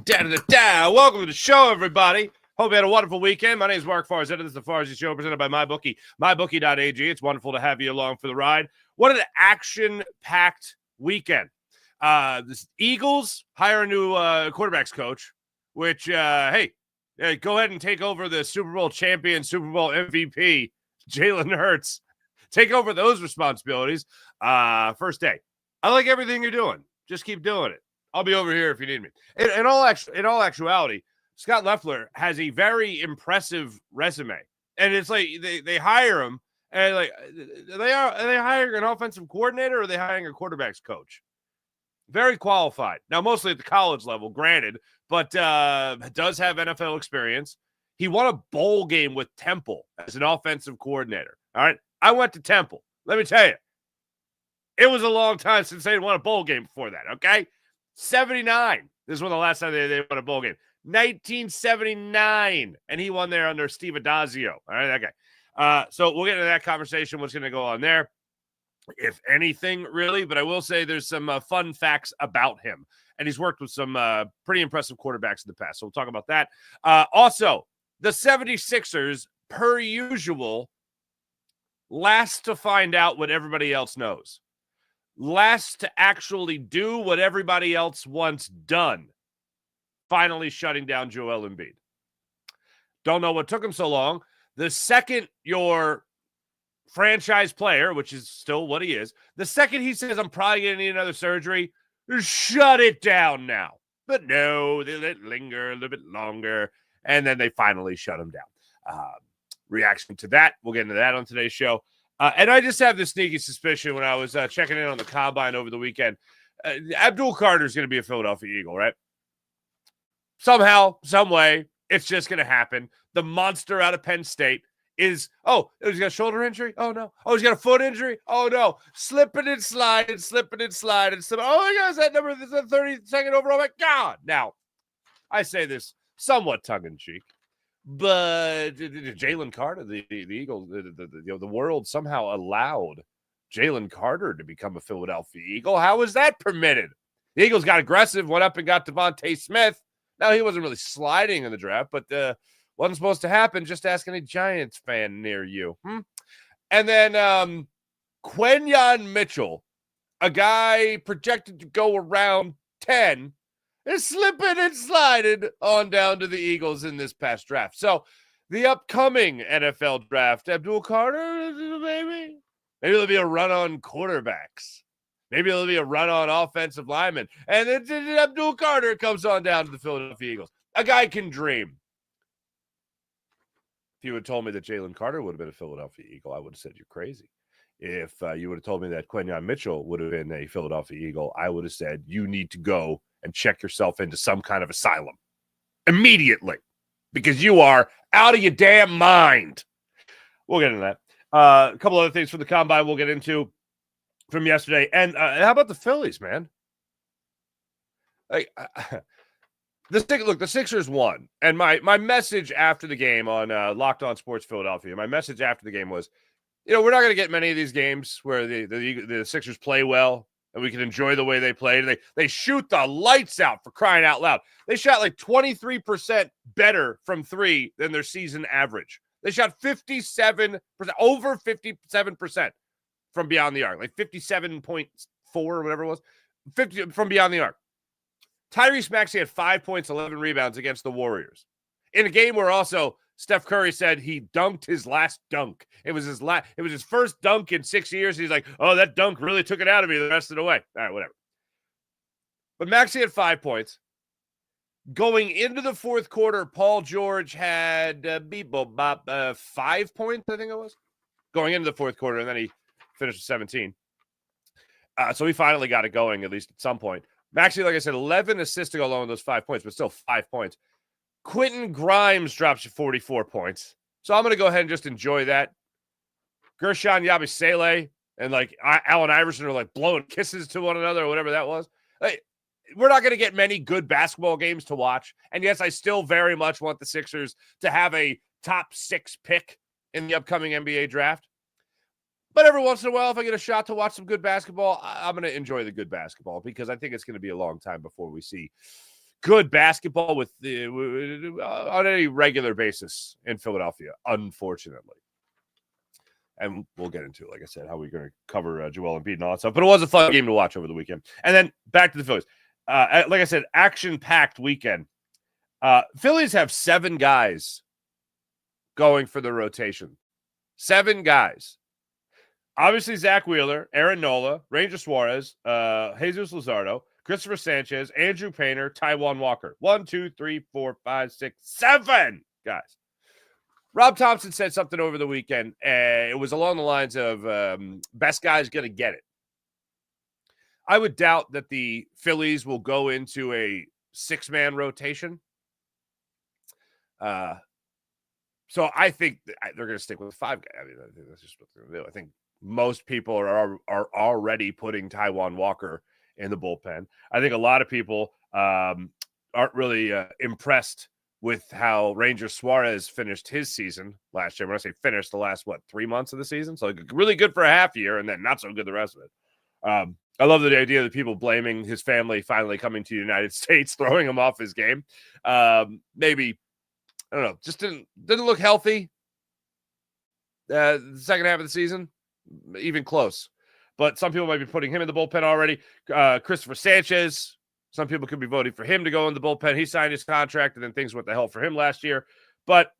Da-da-da-da. Welcome to the show, everybody. Hope you had a wonderful weekend. My name is Mark Farzetta. This is the Farzy Show presented by MyBookie, mybookie.ag. It's wonderful to have you along for the ride. What an action-packed weekend. The Eagles hire a new quarterbacks coach, which, hey, go ahead and take over the Super Bowl champion, Super Bowl MVP, Jalen Hurts. Take over those responsibilities. First day. I like everything you're doing. Just keep doing it. I'll be over here if you need me. In all actuality, Scott Loeffler has a very impressive resume, and it's like they hire him, and like are they hiring an offensive coordinator or are they hiring a quarterbacks coach? Very qualified. Now, mostly at the college level, granted, but does have NFL experience. He won a bowl game with Temple as an offensive coordinator. All right, I went to Temple. Let me tell you, it was a long time since they won a bowl game before that. Okay. 79. This is when the last time they won a bowl game. 1979. And he won there under Steve Adazio. All right, that guy. So we'll get into that conversation, what's going to go on there, if anything, really. But I will say there's some fun facts about him. And he's worked with some pretty impressive quarterbacks in the past. So we'll talk about that. Also, the 76ers, per usual, last to find out what everybody else knows. Last to actually do what everybody else wants done. Finally shutting down Joel Embiid. Don't know what took him so long. The second your franchise player, which is still what he is, the second he says, I'm probably going to need another surgery, shut it down now. But no, they let it linger a little bit longer, and then they finally shut him down. Reaction to that, we'll get into that on today's show. And I just have this sneaky suspicion when I was checking in on the combine over the weekend. Abdul Carter is going to be a Philadelphia Eagle, right? Somehow, some way, it's just going to happen. The monster out of Penn State is, he's got a shoulder injury? Oh, no. Oh, he's got a foot injury? Oh, no. Slipping and sliding. Oh, my God, is that number? Is that 32nd overall? Oh, my God. Now, I say this somewhat tongue-in-cheek. But Jalen Carter, the Eagles, the world somehow allowed Jalen Carter to become a Philadelphia Eagle. How is that permitted? The Eagles got aggressive, went up and got Devontae Smith. Now, he wasn't really sliding in the draft, but wasn't supposed to happen. Just ask any Giants fan near you. And then Quenyon Mitchell, a guy projected to go around 10, is slipping and sliding on down to the Eagles in this past draft. So the upcoming NFL draft, Abdul Carter, maybe there'll be a run on quarterbacks. Maybe there'll be a run on offensive linemen. And then Abdul Carter comes on down to the Philadelphia Eagles. A guy can dream. If you had told me that Jalen Carter would have been a Philadelphia Eagle, I would have said you're crazy. If you would have told me that Quenyon Mitchell would have been a Philadelphia Eagle, I would have said you need to go and check yourself into some kind of asylum immediately because you are out of your damn mind. We'll get into that. A couple other things from the combine we'll get into from yesterday. And how about the Phillies, man? The Sixers won. And my message after the game on Locked On Sports Philadelphia, my message after the game was, we're not going to get many of these games where the Sixers play well and we can enjoy the way they played. They shoot the lights out, for crying out loud. They shot like 23% better from three than their season average. They shot 57%, over 57% from beyond the arc, like 57.4 or whatever it was, 50 from beyond the arc. Tyrese Maxey had 5 points, 11 rebounds against the Warriors in a game where also Steph Curry said he dunked his last dunk. It was his first dunk in 6 years. He's like, oh, that dunk really took it out of me the rest of the way. All right, whatever. But Maxey had 5 points. Going into the fourth quarter, Paul George had 5 points, I think it was, going into the fourth quarter, and then he finished with 17. So he finally got it going, at least at some point. Maxey, like I said, 11 assists to go along with those 5 points, but still 5 points. Quentin Grimes drops you 44 points. So I'm going to go ahead and just enjoy that. Gershon Yabusele and like Allen Iverson are like blowing kisses to one another or whatever that was. Like, we're not going to get many good basketball games to watch. And yes, I still very much want the Sixers to have a top 6 pick in the upcoming NBA draft. But every once in a while, if I get a shot to watch some good basketball, I'm going to enjoy the good basketball because I think it's going to be a long time before we see good basketball with on any regular basis in Philadelphia, unfortunately. And we'll get into it, like I said, how we're going to cover Joel Embiid and all that stuff. But it was a fun game to watch over the weekend. And then back to the Phillies. Like I said, action-packed weekend. Phillies have 7 guys going for the rotation. 7 guys. Obviously, Zach Wheeler, Aaron Nola, Ranger Suarez, Jesus Luzardo, Christopher Sanchez, Andrew Painter, Taijuan Walker. 1, 2, 3, 4, 5, 6, 7 guys. Rob Thompson said something over the weekend. It was along the lines of best guy's going to get it. I would doubt that the Phillies will go into a 6-man rotation. So I think they're going to stick with 5 guys. I mean, I think that's just what they're going to do. I think most people are already putting Taijuan Walker in the bullpen. I think a lot of people aren't really impressed with how Ranger Suarez finished his season last year. When I say finished, the last, 3 months of the season? So really good for a half year and then not so good the rest of it. I love the idea that people blaming his family finally coming to the United States, throwing him off his game. Maybe, I don't know, just didn't look healthy the second half of the season, even close. But some people might be putting him in the bullpen already. Christopher Sanchez, some people could be voting for him to go in the bullpen. He signed his contract, and then things went to hell for him last year. But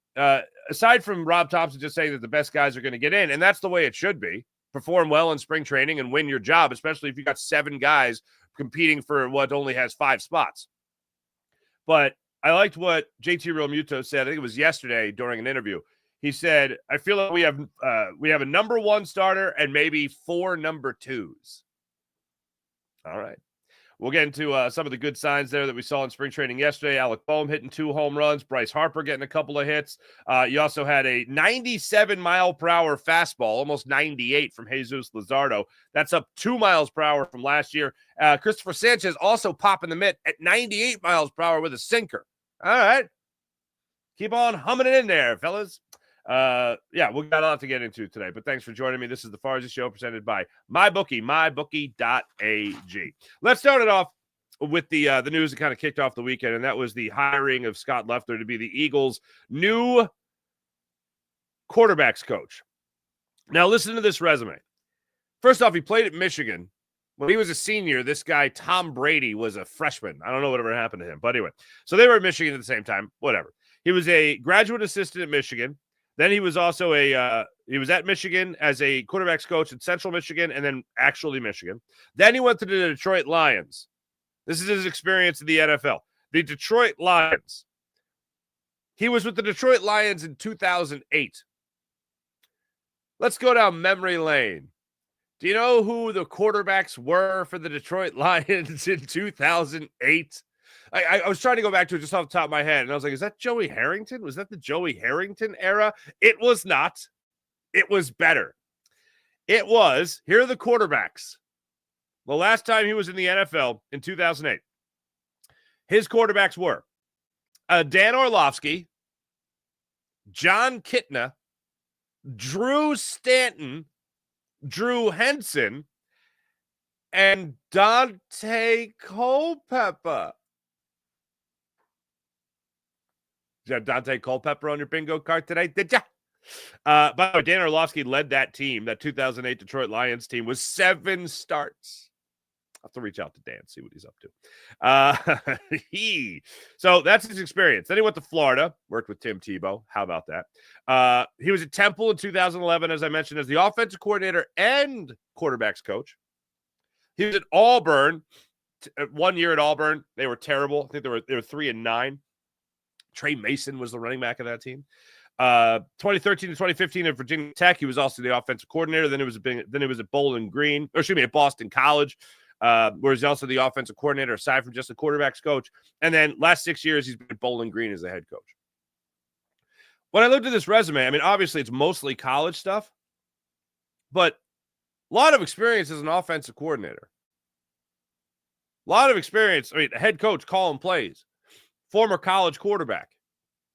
aside from Rob Thompson just saying that the best guys are going to get in, and that's the way it should be, perform well in spring training and win your job, especially if you got 7 guys competing for what only has 5 spots. But I liked what JT Realmuto said. I think it was yesterday during an interview. He said, I feel like we have a number 1 starter and maybe 4 number 2s. All right. We'll get into some of the good signs there that we saw in spring training yesterday. Alec Boehm hitting 2 home runs. Bryce Harper getting a couple of hits. You also had a 97-mile-per-hour fastball, almost 98 from Jesus Luzardo. That's up 2 miles per hour from last year. Christopher Sanchez also popping the mitt at 98 miles per hour with a sinker. All right. Keep on humming it in there, fellas. Yeah, we got a lot to get into today, but thanks for joining me. This is the Farzi Show presented by MyBookie, mybookie.ag. Let's start it off with the news that kind of kicked off the weekend, and that was the hiring of Scott Leffler to be the Eagles' new quarterbacks coach. Now, listen to this resume. First off, he played at Michigan. When he was a senior, this guy, Tom Brady, was a freshman. I don't know whatever happened to him, but anyway. So they were at Michigan at the same time, whatever. He was a graduate assistant at Michigan. Then he was also he was at Michigan as a quarterbacks coach at Central Michigan and then actually Michigan. Then he went to the Detroit Lions. This is his experience in the NFL. The Detroit Lions. He was with the Detroit Lions in 2008. Let's go down memory lane. Do you know who the quarterbacks were for the Detroit Lions in 2008? I was trying to go back to it just off the top of my head, and I was like, is that Joey Harrington? Was that the Joey Harrington era? It was not. It was better. It was, here are the quarterbacks. The last time he was in the NFL in 2008, his quarterbacks were Dan Orlovsky, John Kitna, Drew Stanton, Drew Henson, and Dante Culpepper. You have Dante Culpepper on your bingo card today, did ya? By the way, Dan Orlovsky led that team, that 2008 Detroit Lions team, with 7 starts. I'll have to reach out to Dan, see what he's up to. So that's his experience. Then he went to Florida, worked with Tim Tebow. How about that? He was at Temple in 2011, as I mentioned, as the offensive coordinator and quarterbacks coach. He was at Auburn. 1 year at Auburn. They were terrible. I think they were 3-9. Trey Mason was the running back of that team. 2013 to 2015 at Virginia Tech, he was also the offensive coordinator. Then it was at Bowling Green, at Boston College, where he's also the offensive coordinator aside from just a quarterbacks coach. And then last 6 years, he's been at Bowling Green as the head coach. When I looked at this resume, I mean, obviously it's mostly college stuff, but a lot of experience as an offensive coordinator. A lot of experience. I mean, head coach calling plays. Former college quarterback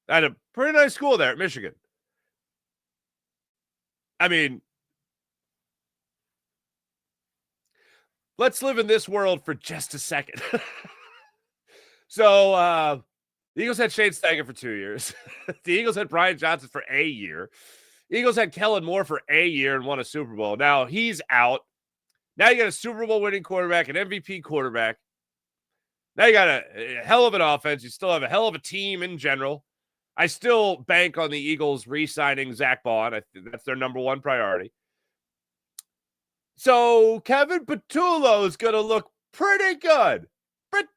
at a pretty nice school there at Michigan. I mean, let's live in this world for just a second. So the Eagles had Shane Steichen for 2 years. The Eagles had Brian Johnson for a year. The Eagles had Kellen Moore for a year and won a Super Bowl. Now he's out. Now you got a Super Bowl winning quarterback, an MVP quarterback. Now you got a hell of an offense. You still have a hell of a team in general. I still bank on the Eagles re-signing Zach Bond. I think that's their number one priority. So Kevin Patullo is going to look pretty good. Pretty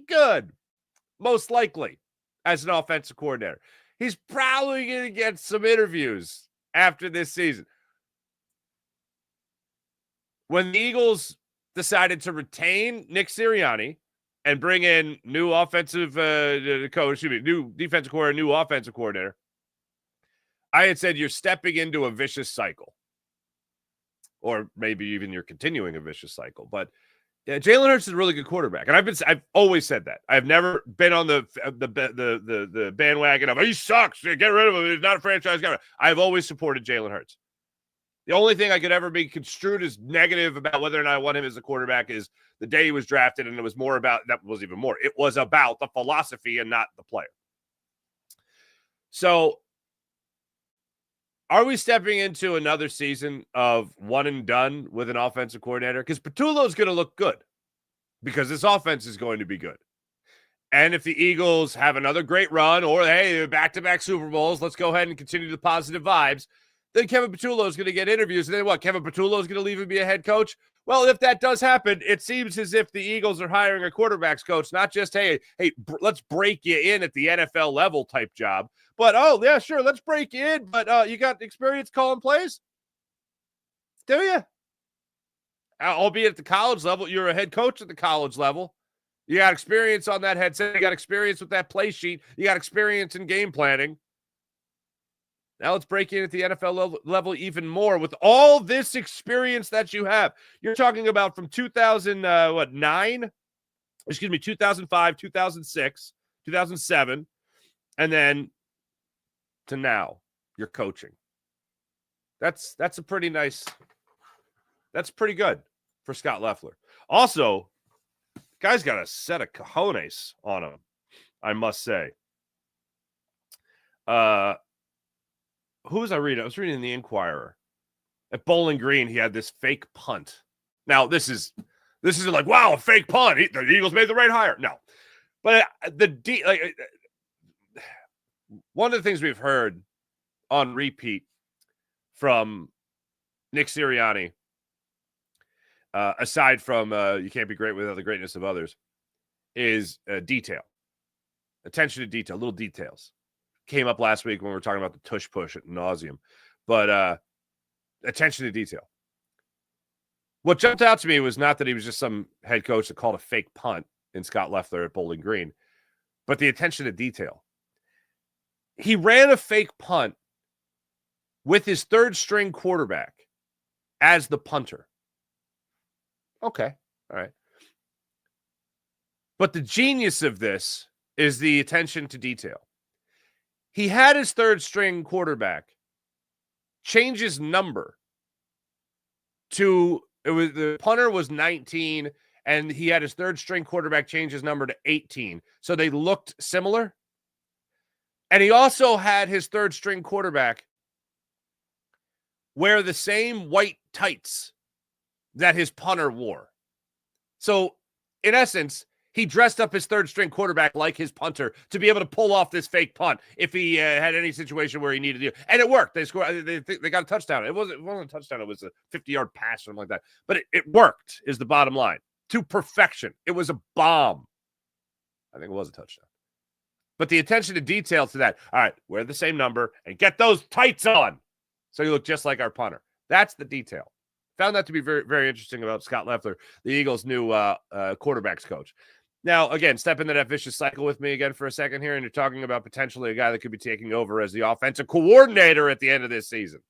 good. Most likely as an offensive coordinator. He's probably going to get some interviews after this season. When the Eagles decided to retain Nick Sirianni and bring in new offensive coach, new defensive coordinator, new offensive coordinator, I had said you're stepping into a vicious cycle. Or maybe even you're continuing a vicious cycle. But yeah, Jalen Hurts is a really good quarterback, and I've always said that. I've never been on the bandwagon of he sucks. Get rid of him. He's not a franchise guy. I've always supported Jalen Hurts. The only thing I could ever be construed as negative about whether or not I want him as a quarterback is the day he was drafted, and it was more about that was even more. It was about the philosophy and not the player. So, are we stepping into another season of one and done with an offensive coordinator? Because Patullo is going to look good because this offense is going to be good. And if the Eagles have another great run or, hey, back-to-back Super Bowls, let's go ahead and continue the positive vibes, then Kevin Patullo is going to get interviews. And then what? Kevin Patullo is going to leave and be a head coach? Well, if that does happen, it seems as if the Eagles are hiring a quarterback's coach, not just, hey, let's break you in at the NFL level type job. But, oh, yeah, sure, let's break you in. But you got experience calling plays? Do you? Albeit at the college level, you're a head coach at the college level. You got experience on that headset. You got experience with that play sheet. You got experience in game planning. Now let's break in at the NFL level even more with all this experience that you have. You're talking about from 2005, 2006, 2007, and then to now, you're coaching. That's a pretty nice. That's pretty good for Scott Loeffler. Also, guy's got a set of cojones on him, I must say. Who was I reading? I was reading the Inquirer. At Bowling Green, he had this fake punt. Now, this is like, wow, a fake punt. The Eagles made the right hire. No. But one of the things we've heard on repeat from Nick Sirianni, aside from you can't be great without the greatness of others, is detail. Attention to detail, little details. Came up last week when we were talking about the tush push at nauseum. But attention to detail. What jumped out to me was not that he was just some head coach that called a fake punt in Scott Loeffler at Bowling Green, but the attention to detail. He ran a fake punt with his third string quarterback as the punter. Okay. All right. But the genius of this is the attention to detail. He had his third string quarterback change his number to the punter was 19 and he had his third string quarterback change his number to 18. So they looked similar. And he also had his third string quarterback wear the same white tights that his punter wore. So in essence, he dressed up his third string quarterback like his punter to be able to pull off this fake punt if he had any situation where he needed to. And it worked. They scored. They got a touchdown. It wasn't a touchdown. It was a 50-yard pass or something like that. But it worked is the bottom line. To perfection. It was a bomb. I think it was a touchdown. But the attention to detail to that. All right, wear the same number and get those tights on so you look just like our punter. That's the detail. Found that to be very, very interesting about Scott Loeffler, the Eagles' new quarterbacks coach. Now, again, step into that vicious cycle with me again for a second here, and you're talking about potentially a guy that could be taking over as the offensive coordinator at the end of this season.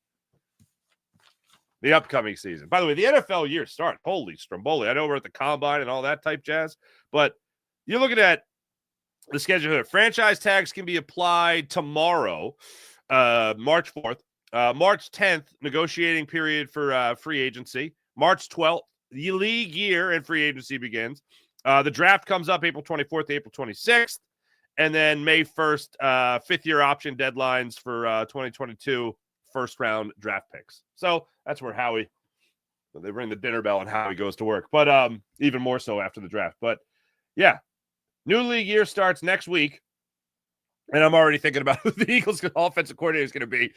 The upcoming season. By the way, the NFL year starts. Holy Stromboli. I know we're at the combine and all that type jazz, but you're looking at the schedule here. Franchise tags can be applied tomorrow, March 4th. March 10th, negotiating period for free agency. March 12th, the league year and free agency begins. The draft comes up April 24th, April 26th, and then May 1st, fifth-year option deadlines for 2022 first-round draft picks. So that's where Howie, they ring the dinner bell and Howie goes to work. But even more so after the draft. But, yeah, new league year starts next week, and I'm already thinking about who the Eagles' offensive coordinator is going to be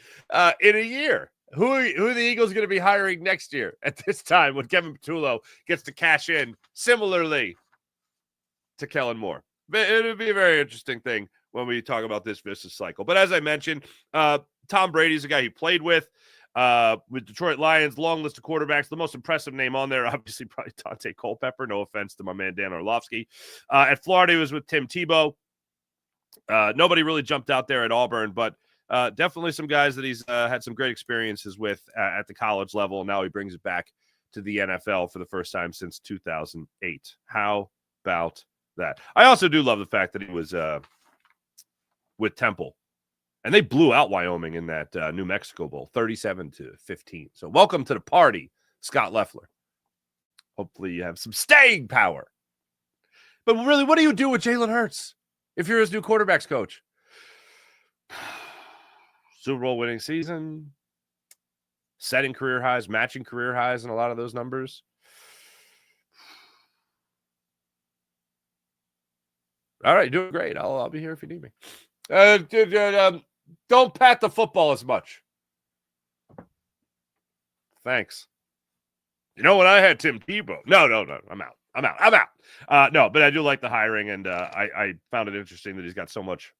in a year. Who are the Eagles going to be hiring next year at this time when Kevin Patullo gets to cash in similarly to Kellen Moore? It'll be a very interesting thing when we talk about this vicious cycle. But as I mentioned, Tom Brady's a guy he played with Detroit Lions, long list of quarterbacks. The most impressive name on there, obviously, probably Dante Culpepper. No offense to my man Dan Orlovsky. At Florida, he was with Tim Tebow. Nobody really jumped out there at Auburn, but definitely some guys that he's had some great experiences with at the college level. Now he brings it back to the NFL for the first time since 2008. How about that? I also do love the fact that he was with Temple, and they blew out Wyoming in that New Mexico Bowl, 37-15. So welcome to the party, Scott Loeffler. Hopefully you have some staying power. But really, what do you do with Jalen Hurts if you're his new quarterbacks coach? Super Bowl winning season, setting career highs, matching career highs in a lot of those numbers. All right, doing great. I'll be here if you need me. Don't pat the football as much. Thanks. You know when I had Tim Tebow? No. I'm out. No, but I do like the hiring, and I found it interesting that he's got so much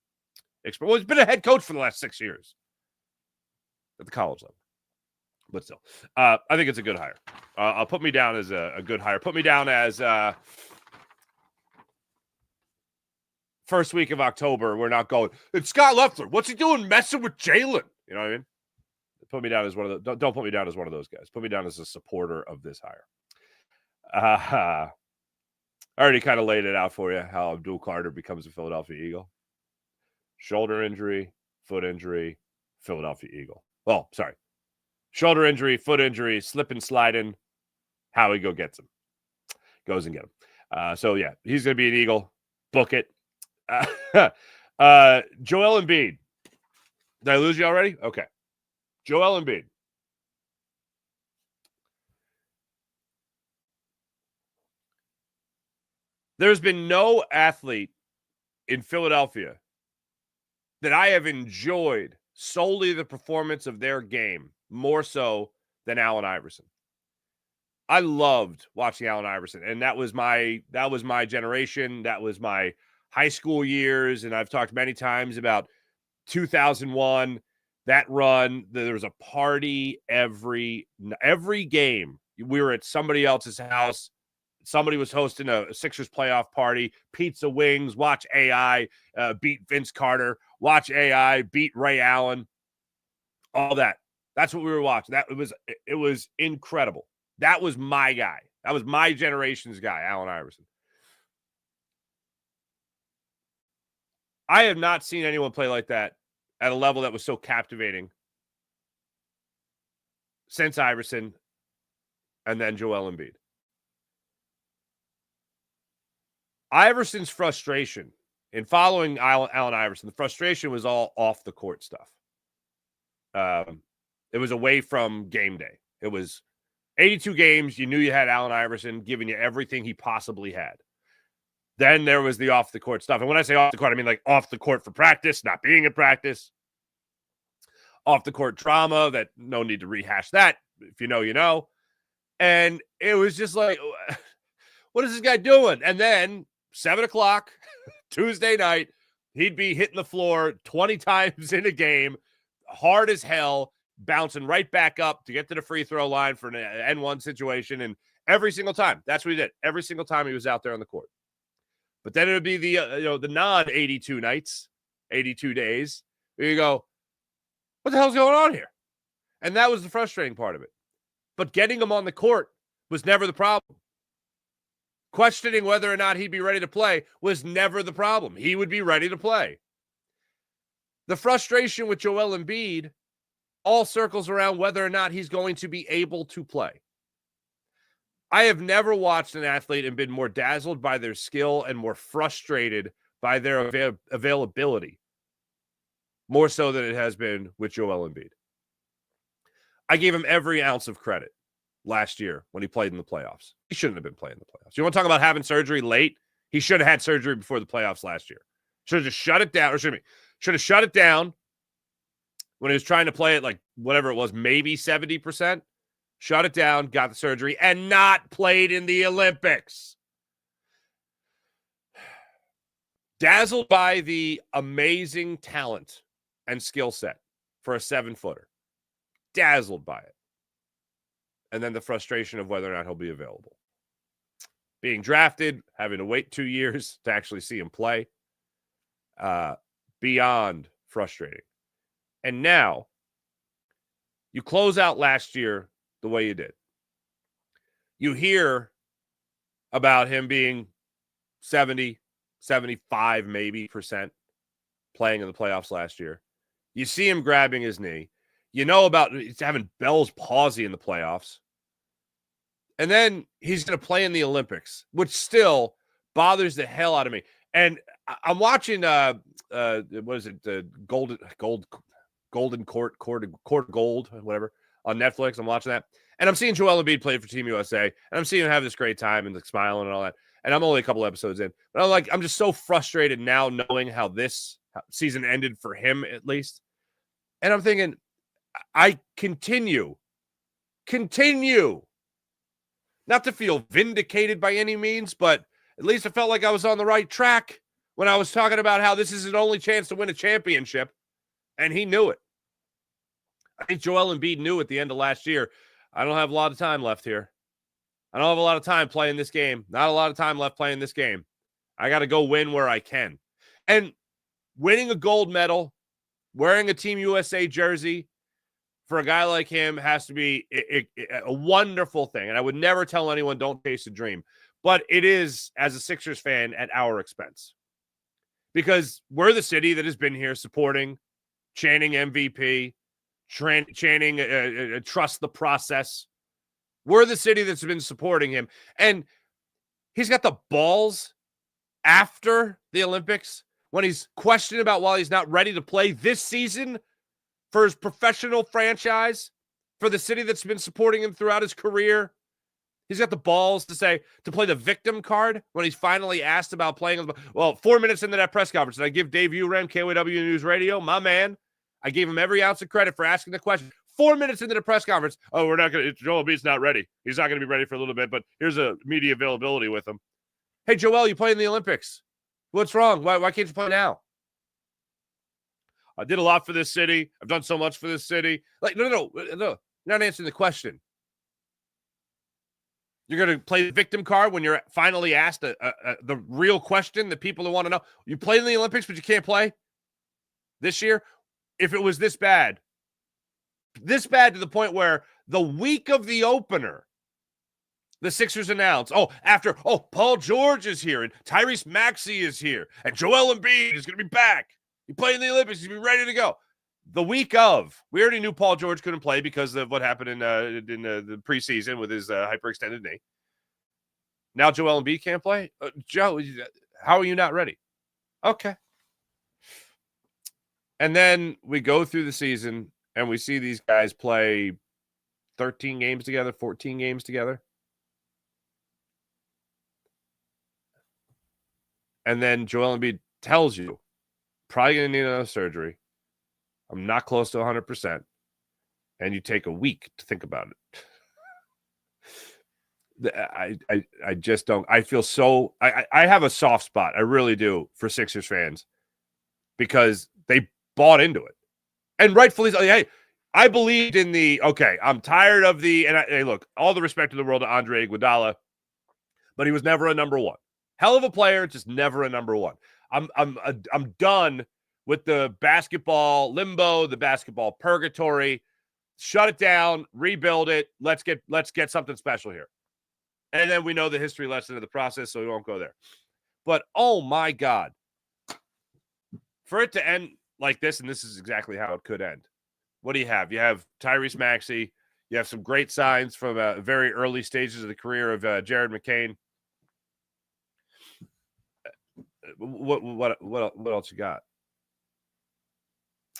experience. Well, he's been a head coach for the last 6 years at the college level. But still, I think it's a good hire. I'll put me down as a good hire. Put me down as first week of October. We're not going, it's Scott Loeffler. What's he doing messing with Jalen? You know what I mean? Put me down as one of the. Don't put me down as one of those guys. Put me down as a supporter of this hire. I already kind of laid it out for you how Abdul Carter becomes a Philadelphia Eagle. Shoulder injury, foot injury, Philadelphia Eagle. Well, sorry. Shoulder injury, foot injury, slip and sliding. Howie gets him. Goes and get him. So, yeah, he's going to be an Eagle. Book it. Joel Embiid. Did I lose you already? Okay. Joel Embiid. There's been no athlete in Philadelphia that I have enjoyed solely the performance of their game more so than Allen Iverson. I loved watching Allen Iverson, and that was my generation. That was my high school years, and I've talked many times about 2001, that run. There was a party every game. We were at somebody else's house. Somebody was hosting a Sixers playoff party, pizza wings, watch AI beat Vince Carter, watch AI beat Ray Allen, all that. That's what we were watching. It was incredible. That was my guy. That was my generation's guy, Allen Iverson. I have not seen anyone play like that at a level that was so captivating since Iverson and then Joel Embiid. Iverson's frustration in following Allen Iverson, the frustration was all off the court stuff. It was away from game day. It was 82 games. You knew you had Allen Iverson giving you everything he possibly had. Then there was the off the court stuff. And when I say off the court, I mean like off the court for practice, not being at practice. Off the court drama that no need to rehash that. If you know, you know. And it was just like, what is this guy doing? And then 7 o'clock, Tuesday night, he'd be hitting the floor 20 times in a game, hard as hell, bouncing right back up to get to the free throw line for an N1 situation. And every single time, that's what he did. Every single time he was out there on the court. But then it would be the non-82 nights, 82 days. Where you go, what the hell's going on here? And that was the frustrating part of it. But getting him on the court was never the problem. Questioning whether or not he'd be ready to play was never the problem. He would be ready to play. The frustration with Joel Embiid all circles around whether or not he's going to be able to play. I have never watched an athlete and been more dazzled by their skill and more frustrated by their availability, more so than it has been with Joel Embiid. I gave him every ounce of credit last year when he played in the playoffs. He shouldn't have been playing in the playoffs. You want to talk about having surgery late? He should have had surgery before the playoffs last year. Should have just shut it down, or should have shut it down when he was trying to play it like whatever it was, maybe 70%. Shut it down, got the surgery, and not played in the Olympics. Dazzled by the amazing talent and skill set for a 7-footer. Dazzled by it. And then the frustration of whether or not he'll be available. Being drafted, having to wait 2 years to actually see him play. Beyond frustrating. And now, you close out last year the way you did. You hear about him being 70, 75 maybe % playing in the playoffs last year. You see him grabbing his knee. You know about he's having Bell's palsy in the playoffs. And then he's going to play in the Olympics, which still bothers the hell out of me. And I'm watching, what is it, the Golden Court of Gold, whatever, on Netflix. I'm watching that. And I'm seeing Joel Embiid play for Team USA. And I'm seeing him have this great time and like smiling and all that. And I'm only a couple episodes in. But I'm just so frustrated now knowing how this season ended for him, at least. And I'm thinking, I continue not to feel vindicated by any means, but at least I felt like I was on the right track when I was talking about how this is his only chance to win a championship. And he knew it. I think Joel Embiid knew at the end of last year, I don't have a lot of time left here. I don't have a lot of time playing this game. Not a lot of time left playing this game. I got to go win where I can. And winning a gold medal, wearing a Team USA jersey for a guy like him has to be a wonderful thing. And I would never tell anyone don't chase a dream. But it is, as a Sixers fan, at our expense. Because we're the city that has been here supporting, chanting MVP, chanting trust the process. We're the city that's been supporting him. And he's got the balls after the Olympics when he's questioned about why he's not ready to play this season for his professional franchise, for the city that's been supporting him throughout his career. He's got the balls to play the victim card when he's finally asked about playing. Well, 4 minutes into that press conference, and I give Dave Uram, KOW News Radio, my man, I gave him every ounce of credit for asking the question. 4 minutes into the press conference, we're not going to, Joel Embiid's not ready. He's not going to be ready for a little bit, but here's a media availability with him. Hey, Joel, you play in the Olympics. What's wrong? Why can't you play now? I did a lot for this city. I've done so much for this city. Like, no. You're not answering the question. You're going to play the victim card when you're finally asked the real question that people want to know. You played in the Olympics, but you can't play this year? If it was this bad to the point where the week of the opener, the Sixers announced, Paul George is here, and Tyrese Maxey is here, and Joel Embiid is going to be back. He played in the Olympics. He's going to be ready to go. The week of, we already knew Paul George couldn't play because of what happened in the preseason with his hyperextended knee. Now Joel Embiid can't play? Joe, how are you not ready? Okay. And then we go through the season, and we see these guys play 13 games together, 14 games together. And then Joel Embiid tells you, probably going to need another surgery. I'm not close to 100%. And you take a week to think about it. I just don't. I feel so. I have a soft spot. I really do for Sixers fans because they bought into it. And rightfully, hey, I believed in I'm tired of hey, look, all the respect in the world to Andre Iguodala, but he was never a number one. Hell of a player, just never a number one. I'm done with the basketball limbo, the basketball purgatory. Shut it down, rebuild it. Let's get something special here. And then we know the history lesson of the process, so we won't go there. But oh my God, for it to end like this, and this is exactly how it could end. What do you have? You have Tyrese Maxey. You have some great signs from very early stages of the career of Jared McCain. What else you got?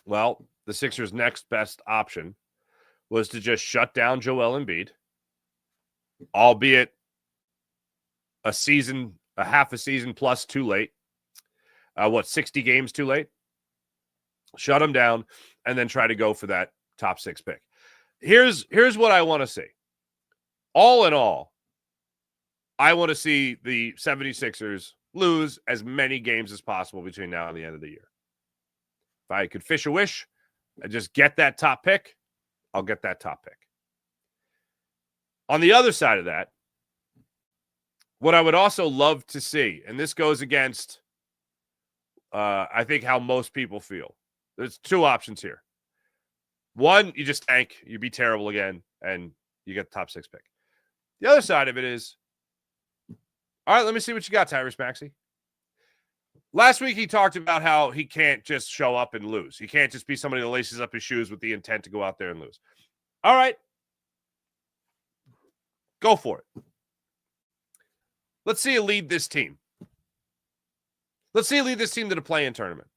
Well, the Sixers' next best option was to just shut down Joel Embiid, albeit a half a season plus too late. 60 games too late? Shut him down and then try to go for that top 6 pick. Here's what I want to see. All in all, I want to see the 76ers lose as many games as possible between now and the end of the year. If I could fish a wish and just get that top pick, I'll get that top pick. On the other side of that, what I would also love to see, and this goes against, I think, how most people feel. There's 2 options here. One, you just tank, you be terrible again, and you get the top 6 pick. The other side of it is, all right, let me see what you got, Tyrese Maxey. Last week, he talked about how he can't just show up and lose. He can't just be somebody that laces up his shoes with the intent to go out there and lose. All right. Go for it. Let's see you lead this team. Let's see you lead this team to the play-in tournament.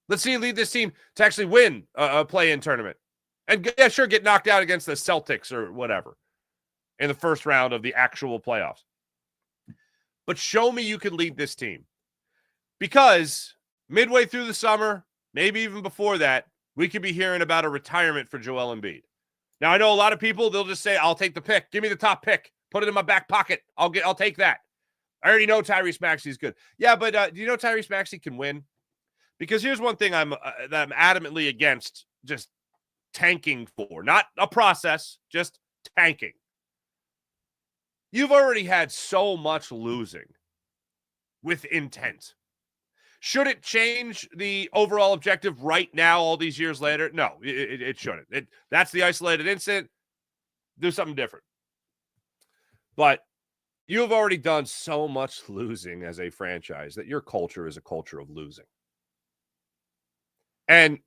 Let's see you lead this team to actually win a play-in tournament. And, yeah, sure, get knocked out against the Celtics or whatever in the first round of the actual playoffs. But show me you can lead this team. Because midway through the summer, maybe even before that, we could be hearing about a retirement for Joel Embiid. Now, I know a lot of people, they'll just say, I'll take the pick. Give me the top pick. Put it in my back pocket. I'll take that. I already know Tyrese Maxey's good. Yeah, but do you know Tyrese Maxey can win? Because here's one thing that I'm adamantly against just tanking for. Not a process, just tanking. You've already had so much losing with intent. Should it change the overall objective right now, all these years later? No, it shouldn't. That's the isolated incident. Do something different. But you have already done so much losing as a franchise that your culture is a culture of losing. And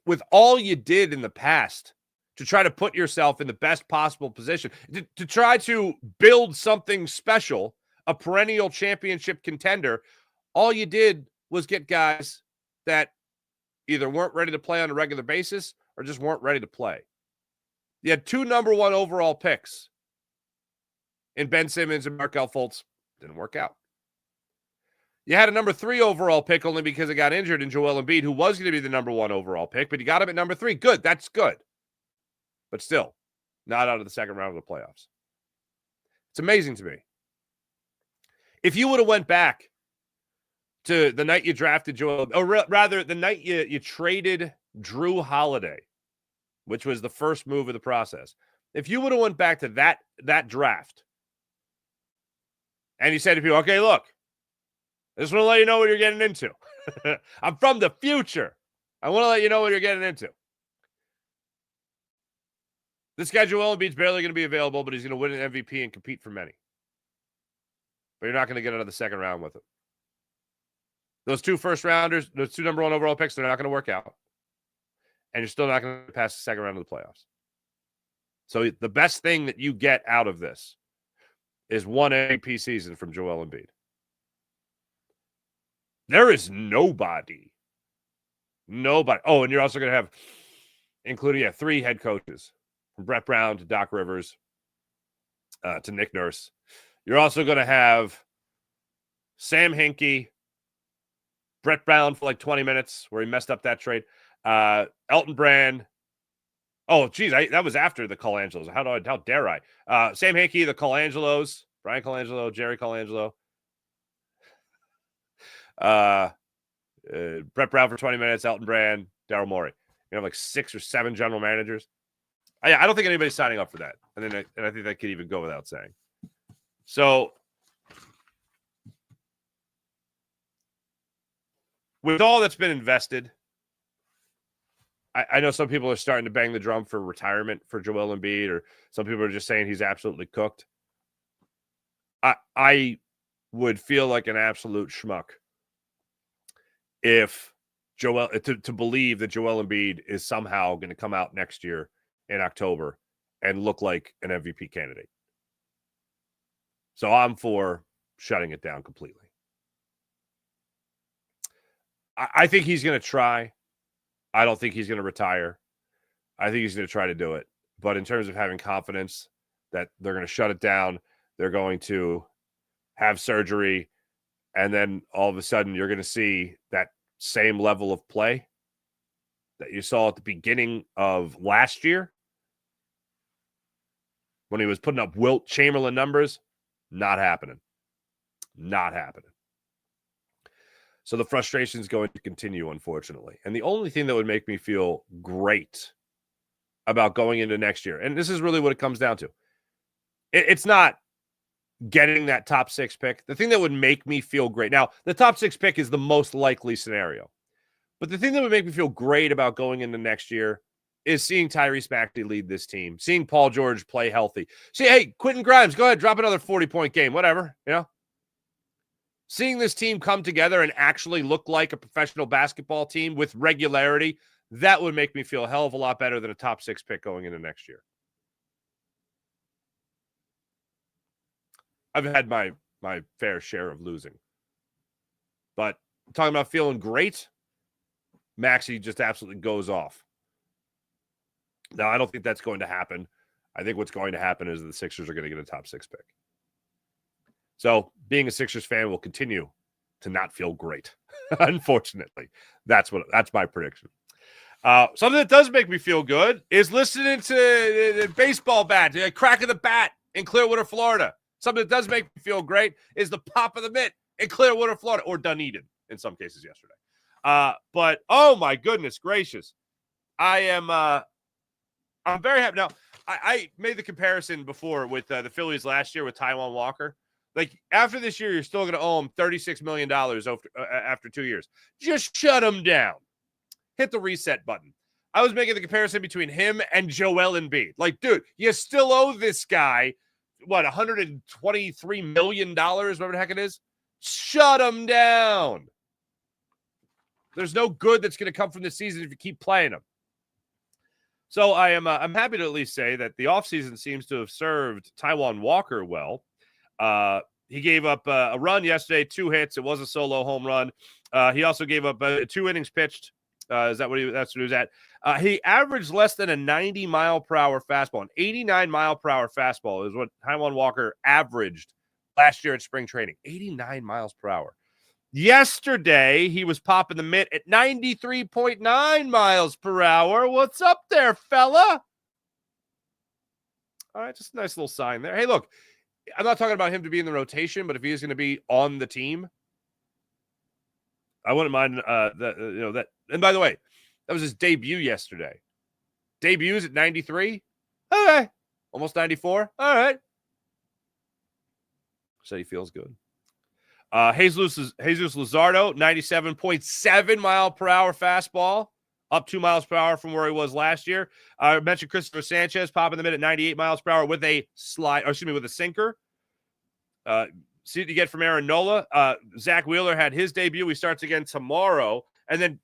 with all you did in the past to try to put yourself in the best possible position, to try to build something special, a perennial championship contender, all you did was get guys that either weren't ready to play on a regular basis or just weren't ready to play. You had 2 number 1 overall picks in Ben Simmons and Markelle Fultz. Didn't work out. You had a number 3 overall pick only because it got injured in Joel Embiid, who was going to be the number 1 overall pick, but you got him at number 3. Good. That's good. But still, not out of the second round of the playoffs. It's amazing to me. If you would have went back to the night you drafted Joel, or rather the night you traded Drew Holiday, which was the first move of the process. If you would have went back to that draft and you said to people, okay, look, I just want to let you know what you're getting into. I'm from the future. I want to let you know what you're getting into. This guy, Joel Embiid's barely going to be available, but he's going to win an MVP and compete for many. But you're not going to get out of the second round with him. Those 2 first rounders, those 2 number 1 overall picks, they're not going to work out. And you're still not going to pass the second round of the playoffs. So the best thing that you get out of this is 1 MVP season from Joel Embiid. There is nobody. Oh, and you're also going to have, including 3 head coaches, from Brett Brown to Doc Rivers to Nick Nurse. You're also going to have Sam Hinkie, Brett Brown for like 20 minutes where he messed up that trade. Elton Brand. Oh, geez, that was after the Colangelos. How dare I? Sam Hinkie, the Colangelos, Brian Colangelo, Jerry Colangelo. Brett Brown for 20 minutes, Elton Brand, Daryl Morey. You have like 6 or 7 general managers. I don't think anybody's signing up for that. And I think that could even go without saying. So with all that's been invested, I know some people are starting to bang the drum for retirement for Joel Embiid, or some people are just saying he's absolutely cooked. I would feel like an absolute schmuck if to believe that Joel Embiid is somehow going to come out next year in October and look like an MVP candidate. So I'm for shutting it down completely. I think he's going to try. I don't think he's going to retire. I think he's going to try to do it. But in terms of having confidence that they're going to shut it down, they're going to have surgery, and then all of a sudden you're going to see that same level of play that you saw at the beginning of last year when he was putting up Wilt Chamberlain numbers. Not happening. Not happening. So the frustration is going to continue, unfortunately. And the only thing that would make me feel great about going into next year, and this is really what it comes down to, it's not getting that top 6 pick. The thing that would make me feel great, now, the top 6 pick is the most likely scenario. But the thing that would make me feel great about going into next year is seeing Tyrese Maxey lead this team, seeing Paul George play healthy. See, hey, Quentin Grimes, go ahead, drop another 40-point game, whatever, Seeing this team come together and actually look like a professional basketball team with regularity, that would make me feel a hell of a lot better than a top 6 pick going into next year. I've had my fair share of losing. But talking about feeling great, Maxey just absolutely goes off. Now, I don't think that's going to happen. I think what's going to happen is the Sixers are going to get a top 6 pick. So being a Sixers fan will continue to not feel great. Unfortunately, that's my prediction. Something that does make me feel good is listening to baseball bat, crack of the bat in Clearwater, Florida. Something that does make me feel great is the pop of the mitt in Clearwater, Florida, or Dunedin in some cases yesterday. But oh my goodness gracious, I'm very happy. Now, I made the comparison before with the Phillies last year with Taijuan Walker. Like, after this year, you're still going to owe him $36 million after 2 years. Just shut him down. Hit the reset button. I was making the comparison between him and Joel Embiid. Like, dude, you still owe this guy, what, $123 million, whatever the heck it is? Shut him down. There's no good that's going to come from this season if you keep playing him. So I'm happy to at least say that the offseason seems to have served Taijuan Walker well. He gave up a run yesterday, 2 hits. It was a solo home run. He also gave up 2 innings pitched. That's what he was at. He averaged less than a 90-mile-per-hour fastball. An 89-mile-per-hour fastball is what Taijuan Walker averaged last year at spring training. 89 miles per hour. Yesterday, he was popping the mitt at 93.9 miles per hour. What's up there, fella? All right, just a nice little sign there. Hey, look, I'm not talking about him to be in the rotation, but if he is going to be on the team, I wouldn't mind that. And by the way, that was his debut yesterday. Debuts at 93. Okay, almost 94. All right. So he feels good. Jesus Luzardo, 97.7 mile per hour fastball, up 2 miles per hour from where he was last year. I mentioned Christopher Sanchez popping the mid at 98 miles per hour with a with a sinker. See what you get from Aaron Nola. Zach Wheeler had his debut. He starts again tomorrow. And then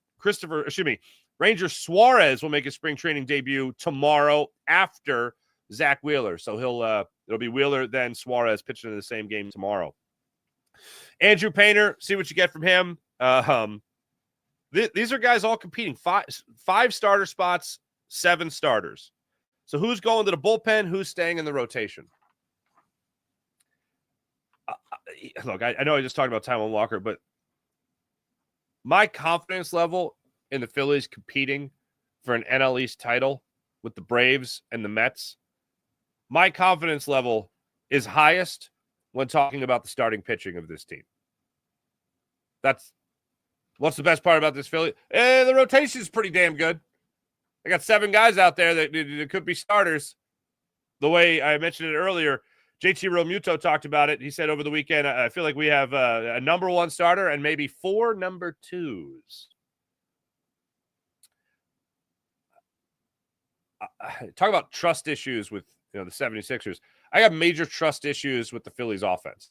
Ranger Suarez will make his spring training debut tomorrow after Zach Wheeler. So it'll be Wheeler, then Suarez pitching in the same game tomorrow. Andrew Painter, see what you get from him. These are guys all competing. Five starter spots, 7 starters. So who's going to the bullpen? Who's staying in the rotation? Look, I know I just talked about Taijuan Walker, but my confidence level in the Phillies competing for an NL East title with the Braves and the Mets, my confidence level is highest when talking about the starting pitching of this team. What's the best part about this Philly? The rotation is pretty damn good. I got 7 guys out there that could be starters. The way I mentioned it earlier, JT Realmuto talked about it. He said over the weekend, I feel like we have a number 1 starter and maybe 4 number 2s. Talk about trust issues with the 76ers. I got major trust issues with the Phillies offense.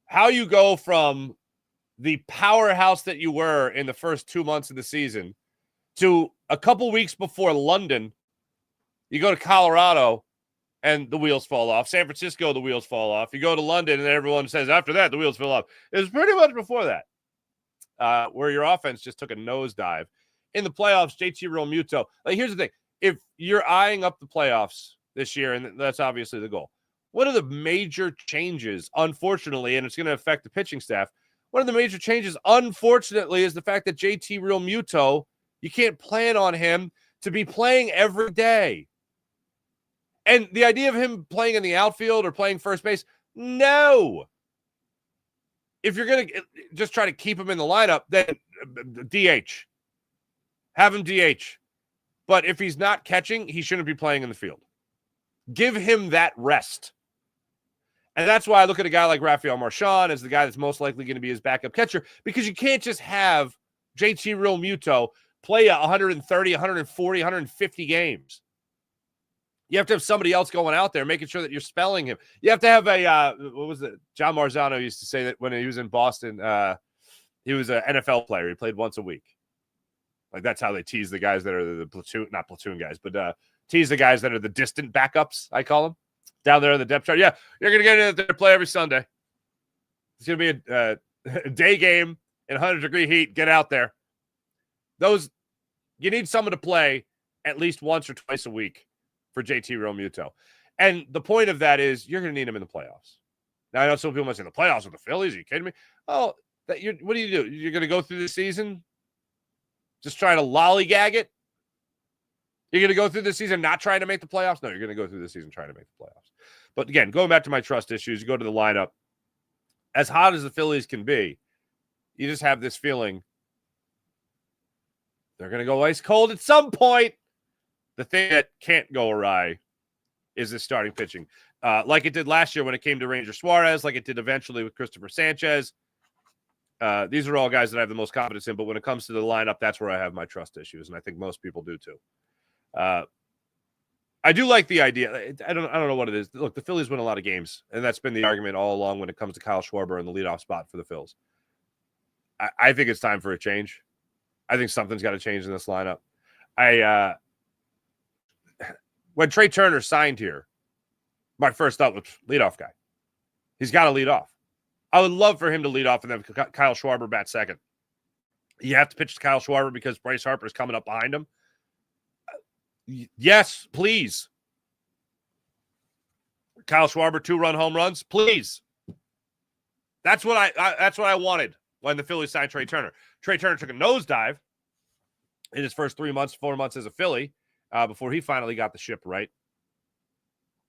How you go from the powerhouse that you were in the first 2 months of the season to a couple weeks before London You go to Colorado, and the wheels fall off. San Francisco, the wheels fall off. You go to London, and everyone says after that, the wheels fall off. It was pretty much before that, where your offense just took a nosedive. In the playoffs, JT Realmuto. Like, here's the thing. If you're eyeing up the playoffs this year, and that's obviously the goal, one of the major changes, unfortunately, and it's going to affect the pitching staff, one of the major changes, unfortunately, is the fact that JT Realmuto, you can't plan on him to be playing every day. And the idea of him playing in the outfield or playing first base, no. If you're going to just try to keep him in the lineup, then DH. Have him DH. But if he's not catching, he shouldn't be playing in the field. Give him that rest. And that's why I look at a guy like Rafael Marchand as the guy that's most likely going to be his backup catcher, because you can't just have JT Realmuto play 130, 140, 150 games. You have to have somebody else going out there making sure that you're spelling him. You have to have a, what was it? John Marzano used to say that when he was in Boston, he was an NFL player. He played once a week. Like, that's how they tease the guys that are the platoon, not platoon guys, but tease the guys that are the distant backups, I call them, down there in the depth chart. Yeah, you're going to get in there to play every Sunday. It's going to be a day game in 100-degree heat. Get out there. You need someone to play at least once or twice a week for JT Realmuto. And the point of that is you're going to need him in the playoffs. Now, I know some people might say, the playoffs with the Phillies? Are you kidding me? Oh, what do? You're going to go through the season just trying to lollygag it? You're going to go through the season not trying to make the playoffs? No, you're going to go through the season trying to make the playoffs. But again, going back to my trust issues, you go to the lineup. As hot as the Phillies can be, you just have this feeling they're going to go ice cold at some point. The thing that can't go awry is this starting pitching. Like it did last year when it came to Ranger Suarez, like it did eventually with Christopher Sanchez. These are all guys that I have the most confidence in, but when it comes to the lineup, that's where I have my trust issues, and I think most people do too. I do like the idea. I don't know what it is. Look, the Phillies win a lot of games, and that's been the argument all along when it comes to Kyle Schwarber and the leadoff spot for the Phils. I think it's time for a change. I think something's got to change in this lineup. When Trey Turner signed here, my first thought was leadoff guy. He's got to lead off. I would love for him to lead off and then Kyle Schwarber bat second. You have to pitch to Kyle Schwarber because Bryce Harper is coming up behind him. Yes, please. Kyle Schwarber 2-run home runs, please. That's what I wanted when the Phillies signed Trey Turner. Trey Turner took a nosedive in his first 4 months as a Philly before he finally got the ship right.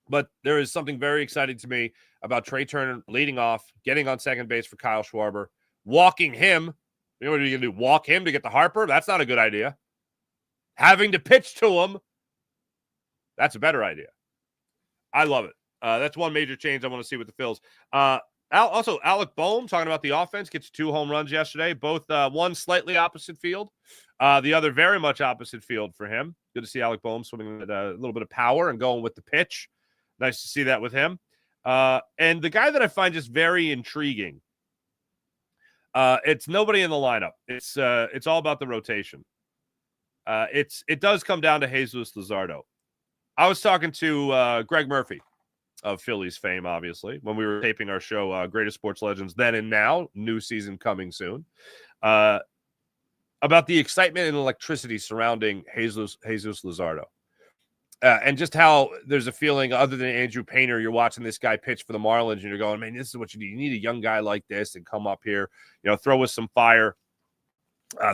But there is something very exciting to me about Trey Turner leading off, getting on second base for Kyle Schwarber, walking him. You know what are you going to do? Walk him to get the Harper? That's not a good idea. Having to pitch to him, that's a better idea. I love it. That's one major change I want to see with the Phils. Also, Alec Boehm, talking about the offense, gets 2 home runs yesterday, both one slightly opposite field, the other very much opposite field for him. Good to see Alec Boehm swimming with a little bit of power and going with the pitch. Nice to see that with him. And the guy that I find just very intriguing, it's nobody in the lineup. It's all about the rotation. It does come down to Jesus Luzardo. I was talking to Greg Murphy of Phillies fame, obviously, when we were taping our show, Greatest Sports Legends Then and Now, new season coming soon, about the excitement and electricity surrounding Jesus Luzardo. And just how there's a feeling, other than Andrew Painter, you're watching this guy pitch for the Marlins, and you're going, man, this is what you need. You need a young guy like this and come up here, throw with some fire,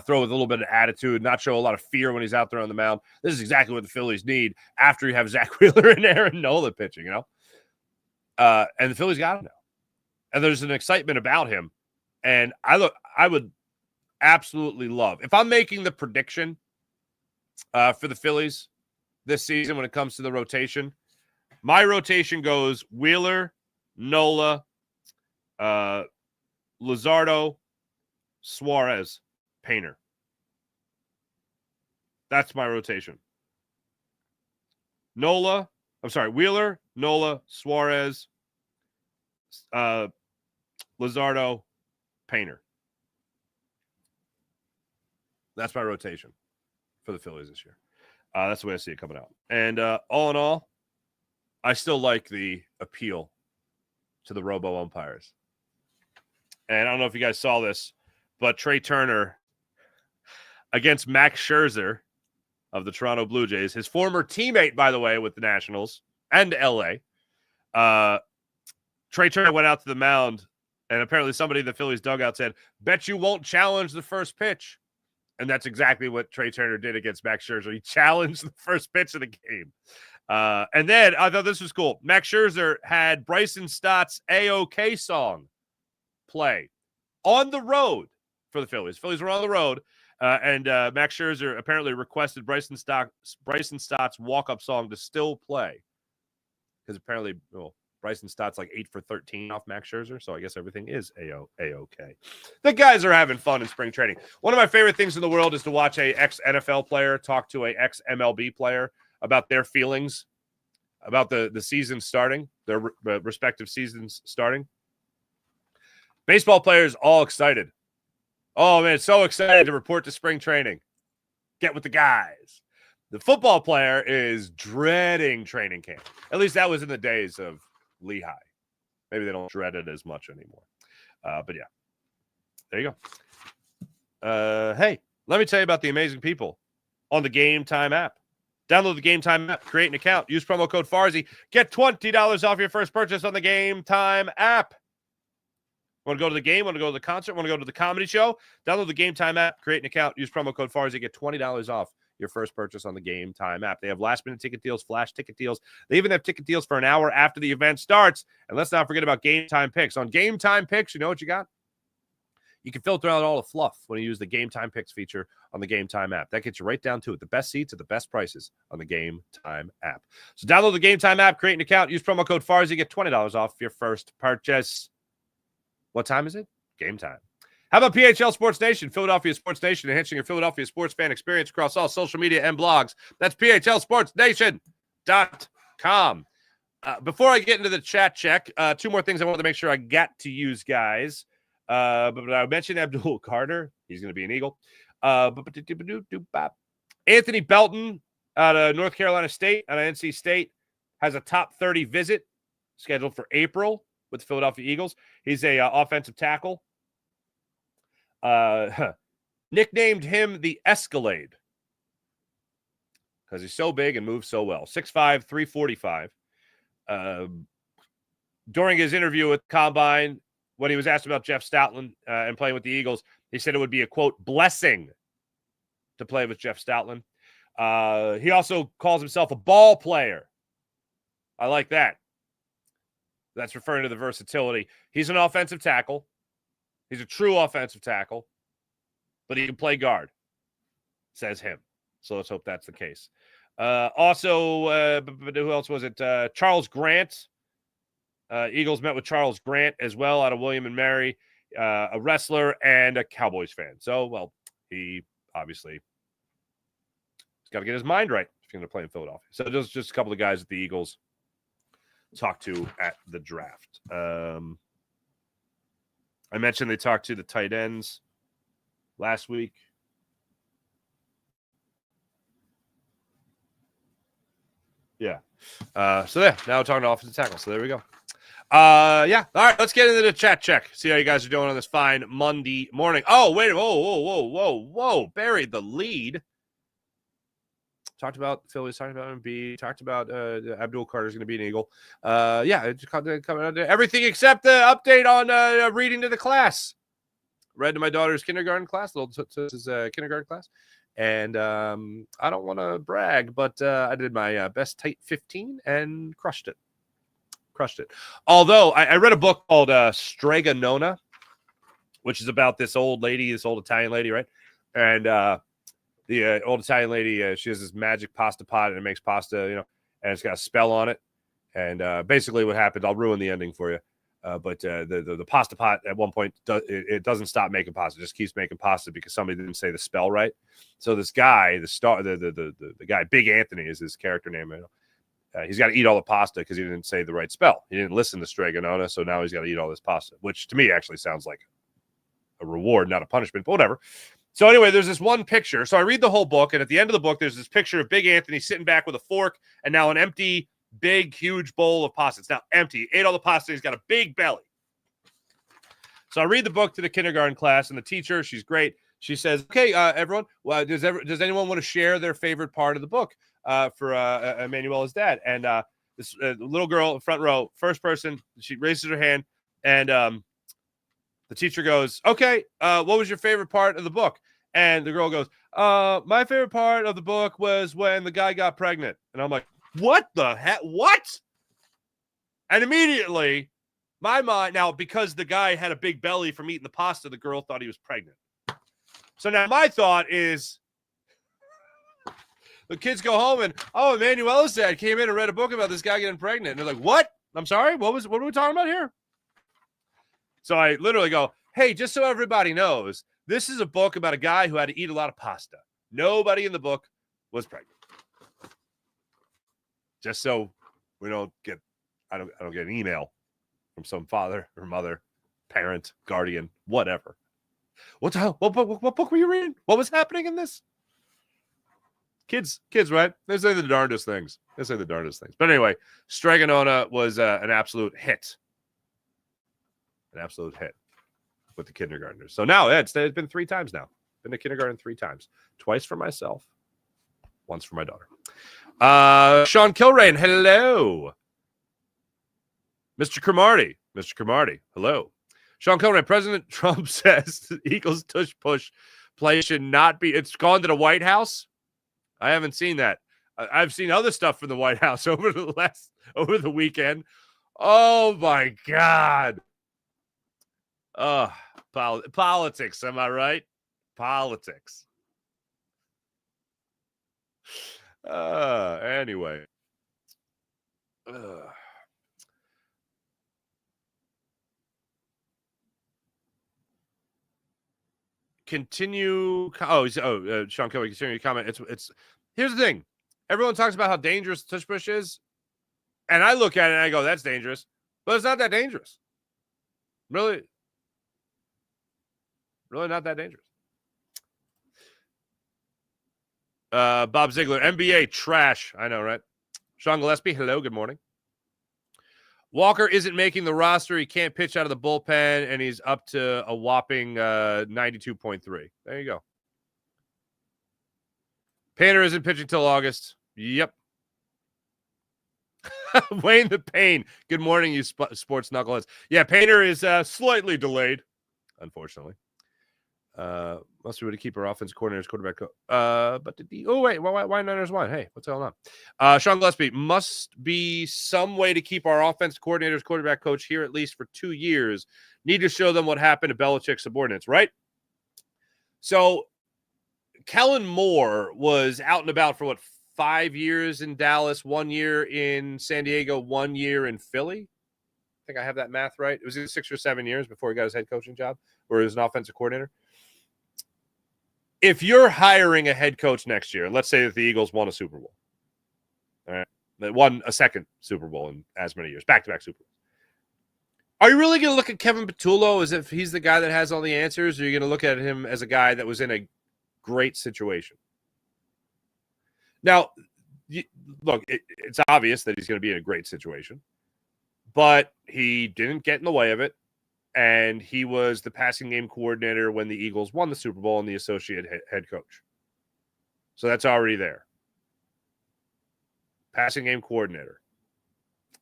throw with a little bit of attitude, not show a lot of fear when he's out there on the mound. This is exactly what the Phillies need after you have Zach Wheeler and Aaron Nola pitching, and the Phillies got him now. And there's an excitement about him. And I would absolutely love, if I'm making the prediction for the Phillies this season when it comes to the rotation, my rotation goes Wheeler, Nola, Luzardo, Suarez, Painter. That's my rotation. Wheeler, Nola, Suarez, Luzardo, Painter. That's my rotation for the Phillies this year. That's the way I see it coming out. And all in all, I still like the appeal to the robo umpires. And I don't know if you guys saw this, but Trey Turner against Max Scherzer of the Toronto Blue Jays, his former teammate, by the way, with the Nationals and LA. Trey Turner went out to the mound, and apparently somebody in the Phillies dugout said, "Bet you won't challenge the first pitch." And that's exactly what Trey Turner did against Max Scherzer. He challenged the first pitch of the game. And then I thought this was cool. Max Scherzer had Bryson Stott's A-OK song play on the road for the Phillies. Phillies were on the road, and Max Scherzer apparently requested Bryson Stott's walk-up song to still play because apparently, Bryson Stott's like 8 for 13 off Max Scherzer, so I guess everything is A-OK. The guys are having fun in spring training. One of my favorite things in the world is to watch a ex-NFL player talk to a ex-MLB player about their feelings about the season starting, their respective seasons starting. Baseball players all excited. Oh, man, so excited to report to spring training. Get with the guys. The football player is dreading training camp. At least that was in the days of Lehigh. Maybe they don't dread it as much anymore. But yeah, there you go. Hey, let me tell you about the amazing people on the Game Time app. Download the Game Time app, create an account, use promo code Farzy, get $20 off your first purchase on the Game Time app. Want to go to the game? Want to go to the concert? Want to go to the comedy show? Download the Game Time app, create an account, use promo code Farzy, get $20 off your first purchase on the Game Time app. They have last-minute ticket deals, flash ticket deals. They even have ticket deals for an hour after the event starts. And let's not forget about Game Time Picks. On Game Time Picks, you know what you got? You can filter out all the fluff when you use the Game Time Picks feature on the Game Time app. That gets you right down to it. The best seats at the best prices on the Game Time app. So download the Game Time app, create an account, use promo code Farzy, get $20 off your first purchase. What time is it? Game time. How about PHL Sports Nation, Philadelphia Sports Nation, enhancing your Philadelphia sports fan experience across all social media and blogs. That's PHLSportsNation.com. Before I get into the chat check, two more things I want to make sure I got to use, guys. But I mentioned Abdul Carter. He's going to be an Eagle. Anthony Belton out of North Carolina State, out of NC State, has a top 30 visit scheduled for April with the Philadelphia Eagles. He's a offensive tackle. Nicknamed him the Escalade because he's so big and moves so well. 6'5", 345. During his interview with Combine, when he was asked about Jeff Stoutland and playing with the Eagles, he said it would be a, quote, blessing to play with Jeff Stoutland. He also calls himself a ball player. I like that. That's referring to the versatility. He's an offensive tackle. He's a true offensive tackle, but he can play guard, says him. So let's hope that's the case. Also, who else was it? Charles Grant. Eagles met with Charles Grant as well out of William & Mary, a wrestler and a Cowboys fan. So, well, he obviously has got to get his mind right if he's going to play in Philadelphia. So just a couple of guys that the Eagles talked to at the draft. I mentioned they talked to the tight ends last week. Yeah. So yeah, now we're talking to offensive tackle. So there we go. Yeah. All right, let's get into the chat check. See how you guys are doing on this fine Monday morning. Oh, wait. Whoa. Buried the lead. Talked about Phillies, talked about Embiid, talked about Abdul Carter is going to be an Eagle. Yeah, everything except the update on reading to the class. Read to my daughter's kindergarten class, little kindergarten class. And I don't want to brag, but I did my best tight 15 and crushed it. Although I read a book called Strega Nona, which is about this old Italian lady, right? And the old Italian lady, she has this magic pasta pot and it makes pasta, and it's got a spell on it. And basically what happened, I'll ruin the ending for you. But the pasta pot at one point, it doesn't stop making pasta. It just keeps making pasta because somebody didn't say the spell right. So this guy, the guy, Big Anthony is his character name. He's got to eat all the pasta because he didn't say the right spell. He didn't listen to Strega Nona, so now he's got to eat all this pasta, which to me actually sounds like a reward, not a punishment, but whatever. So anyway, there's this one picture. So I read the whole book, and at the end of the book, there's this picture of Big Anthony sitting back with a fork and now an empty, big, huge bowl of pasta. It's now empty. He ate all the pasta. He's got a big belly. So I read the book to the kindergarten class, and the teacher, she's great. She says, okay, everyone, well, does anyone want to share their favorite part of the book for Emanuela's dad? And this little girl, front row, first person, she raises her hand, and the teacher goes, okay, what was your favorite part of the book? And the girl goes, my favorite part of the book was when the guy got pregnant. And I'm like, what the heck? What? And immediately, my mind, now, because the guy had a big belly from eating the pasta, the girl thought he was pregnant. So now my thought is, the kids go home and, oh, Emanuela's dad came in and read a book about this guy getting pregnant. And they're like, what? I'm sorry? What are we talking about here? So I literally go, hey, just so everybody knows, this is a book about a guy who had to eat a lot of pasta. Nobody in the book was pregnant. Just so we don't get, I don't get an email from some father or mother, parent, guardian, whatever. What book were you reading? What was happening in this? Kids, right? They say the darndest things. But anyway, Stregonona was an absolute hit. An absolute hit with the kindergartners. So now it's been 3 times now. Been to kindergarten 3 times. Twice for myself, once for my daughter. Sean Kilrain, hello. Mr. Cromartie, hello. Sean Kilrain, President Trump says the Eagles tush push play should not be. It's gone to the White House. I haven't seen that. I've seen other stuff from the White House over the weekend. Oh my God. Politics, am I right? Politics. Anyway. Continue. Sean Kelly, continue your comment. It's. Here's the thing. Everyone talks about how dangerous tush push is, and I look at it and I go, "That's dangerous," but it's not that dangerous. Really not that dangerous. Bob Ziegler, NBA trash. I know, right? Sean Gillespie, hello, good morning. Walker isn't making the roster. He can't pitch out of the bullpen, and he's up to a whopping 92.3. There you go. Painter isn't pitching till August. Yep. Wayne the Pain. Good morning, you sports knuckleheads. Yeah, Painter is slightly delayed, unfortunately. Must be able to keep our offense coordinators, quarterback. Why Niners won? Hey, what's going on? Sean Gillespie, must be some way to keep our offense coordinators, quarterback coach here at least for 2 years. Need to show them what happened to Belichick's subordinates, right? So, Kellen Moore was out and about for 5 years in Dallas, 1 year in San Diego, 1 year in Philly. I think I have that math right. It was either 6 or 7 years before he got his head coaching job, or he was an offensive coordinator. If you're hiring a head coach next year, let's say that the Eagles won a Super Bowl, all right, they won a second Super Bowl in as many years, back-to-back Super Bowls. Are you really going to look at Kevin Patullo as if he's the guy that has all the answers, or are you going to look at him as a guy that was in a great situation? Now, look, it's obvious that he's going to be in a great situation, but he didn't get in the way of it. And he was the passing game coordinator when the Eagles won the Super Bowl and the associate head coach. So that's already there. Passing game coordinator,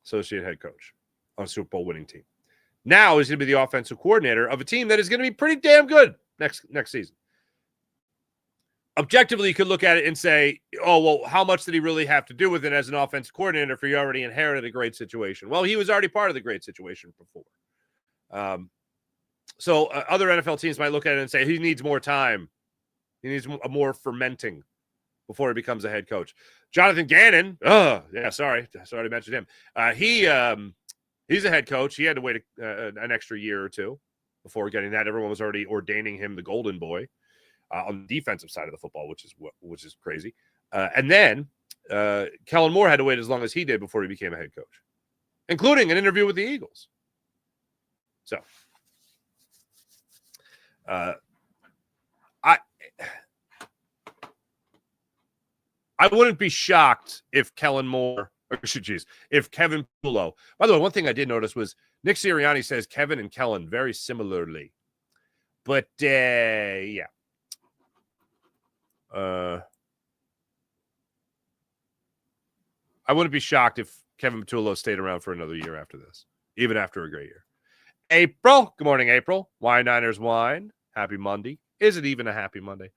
associate head coach on a Super Bowl winning team. Now he's going to be the offensive coordinator of a team that is going to be pretty damn good next season. Objectively, you could look at it and say, oh, well, how much did he really have to do with it as an offensive coordinator if he already inherited a great situation? Well, he was already part of the great situation before. So other NFL teams might look at it and say he needs more time. He needs more fermenting before he becomes a head coach. Jonathan Gannon. Sorry to mention him. He's a head coach. He had to wait an extra year or two before getting that. Everyone was already ordaining him the golden boy on the defensive side of the football, which is crazy. And then Kellen Moore had to wait as long as he did before he became a head coach, including an interview with the Eagles. So, I wouldn't be shocked if Kellen Moore, or geez, if Kevin Pillow. By the way, one thing I did notice was Nick Sirianni says Kevin and Kellen very similarly. But, yeah. I wouldn't be shocked if Kevin Patullo stayed around for another year after this, even after a great year. April. Good morning, April. Wine Niners Wine. Happy Monday. Is it even a happy Monday?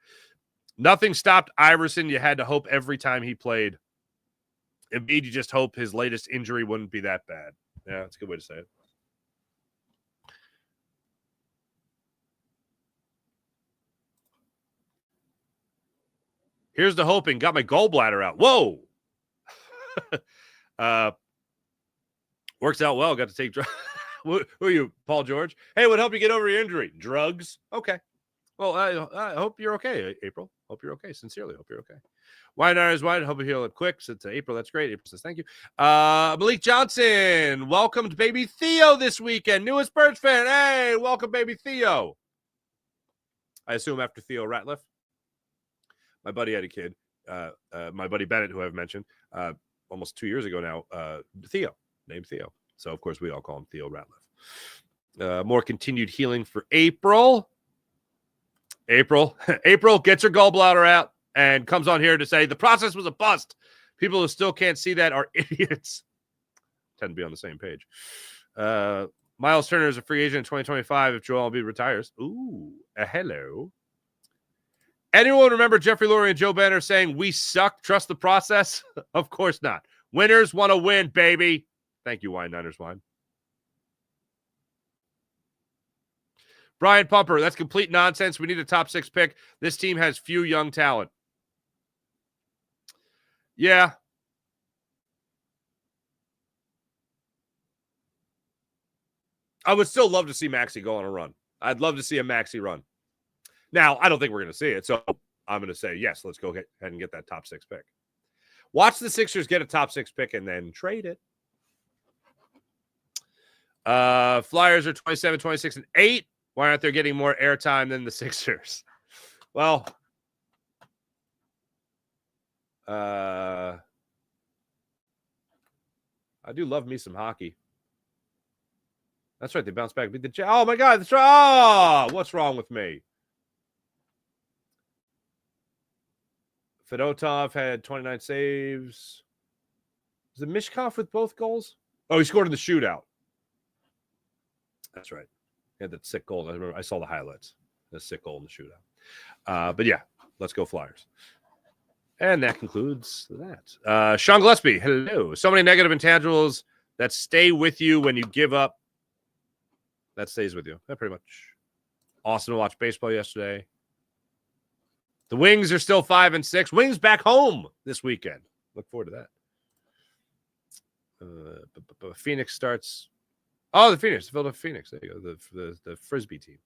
Nothing stopped Iverson. You had to hope every time he played. Embiid, you just hope his latest injury wouldn't be that bad. Yeah, that's a good way to say it. Here's the hoping. Got my gallbladder out. Whoa. Works out well. Got to take drugs. Who are you, Paul George? Hey, what helped you get over your injury? Drugs. Okay. Well, I hope you're okay, April. Hope you're okay. Sincerely, hope you're okay. Wine Irish Wine. Hope you heal up quick. So to April, that's great. April says thank you. Malik Johnson welcomed baby Theo this weekend. Newest Birds fan. Hey, welcome baby Theo. I assume after Theo Ratliff. My buddy had a kid. My buddy Bennett, who I've mentioned, almost 2 years ago now. Theo, named Theo. So of course we all call him Theo Ratliff. More continued healing for April. April gets her gallbladder out and comes on here to say the process was a bust. People who still can't see that are idiots. Tend to be on the same page. Miles Turner is a free agent in 2025 if Joel Embiid retires. Ooh, hello. Anyone remember Jeffrey Lurie and Joe Banner saying, we suck, trust the process? Of course not. Winners want to win, baby. Thank you, Wine Niners Wine. Brian Pumper, that's complete nonsense. We need a top 6 pick. This team has few young talent. Yeah. I would still love to see Maxey go on a run. I'd love to see a Maxey run. Now, I don't think we're going to see it, so I'm going to say, yes, let's go ahead and get that top 6 pick. Watch the Sixers get a top 6 pick and then trade it. Flyers are 27, 26, and 8. Why aren't they getting more airtime than the Sixers? Well, I do love me some hockey. That's right. They bounced back. Oh, my God. That's right. Oh, what's wrong with me? Fedotov had 29 saves. Was it Mishkov with both goals? Oh, he scored in the shootout. That's right. He had that sick goal. I remember I saw the highlights. The sick goal in the shootout. But yeah, let's go Flyers. And that concludes that. Sean Gillespie, hello. So many negative intangibles that stay with you when you give up. That stays with you. That pretty much. Awesome to watch baseball yesterday. The Wings are still 5-6. Wings back home this weekend. Look forward to that. Phoenix starts. Oh, the Phoenix. The Philadelphia Phoenix. There you go. The Frisbee team.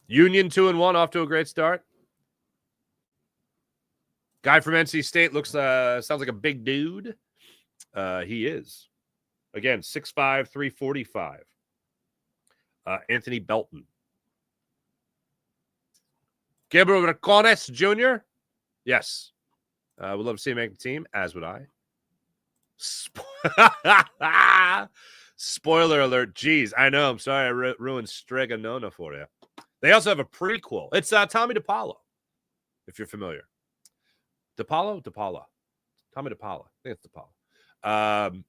Union 2-1, off to a great start. Guy from NC State sounds like a big dude. He is. Again, 6'5", 345. Anthony Belton. Gabriel Racones Jr. Yes. Would love to see him make the team, as would I. Spoiler alert. Jeez, I know. I'm sorry I ruined Strega Nona for you. They also have a prequel. It's Tommy DePaulo, if you're familiar. DePaulo? Tommy DePaulo. I think it's DePaulo.